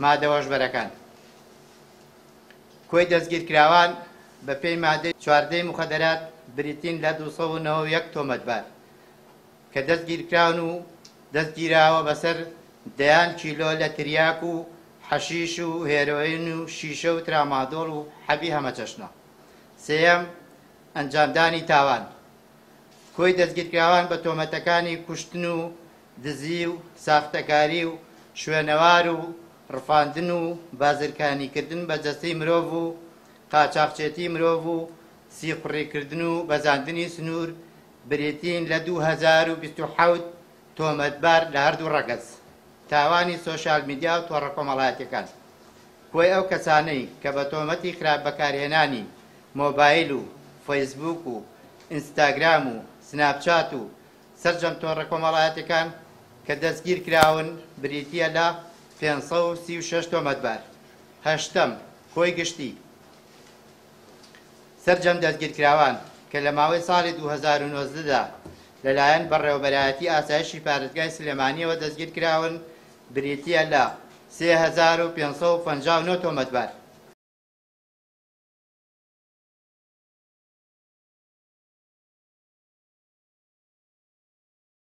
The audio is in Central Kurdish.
مادەوەژبەرەکان. کۆی دەستگیرکراوان بە پێی مادەی 14 مخدرات بریتین لە 291 تۆمەتبار کە دەستگیرکراون و دەستگیراوە بەسەر دەیان کیلۆ لە تریاک و حەشیش و هێرۆین و شیشە و ترامادۆڵ و حەبی هەمەچەشنە. سێەم، ئەنجامدانی تاوان. کۆی دەستگیرکراوان بە تۆمەتەکانی کوشتن و دزی و ساختەکاری و شوێنەوار و ڕفاندن و بازرگانیکردن بە جەستەی مرۆڤ و قاچاقچێتی مرۆڤ و سیقڕیکردن و بەزاندنی سنوور بریتین لە 2027 تۆمەتبار لە هەردوو ڕەگەز. تاوانی سۆشیال میدیا و تۆڕە کۆمەڵایەتیەکان. کۆی ئەو کەسانەی کە بە تۆمەتی خراپ بەکارهێنانی مۆبایل و فەیسبوک و ئینستاگرام و سناپچات و سەرجەم تۆڕە کۆمەڵایەتەکان کە دەستگیر کراون بریتیە لە 536 تۆمەتبار. هەشتەم، کۆی گشتی. سەرجەم دەستگیرکراوان کە لە ماوەی ساڵی 2019دا لەلایەن بەڕێوەبەرایەتی ئاسایشی پارێزگای سلێمانیەوە دەستگیرکراون بریتیە لە 3559 تۆمەتبار.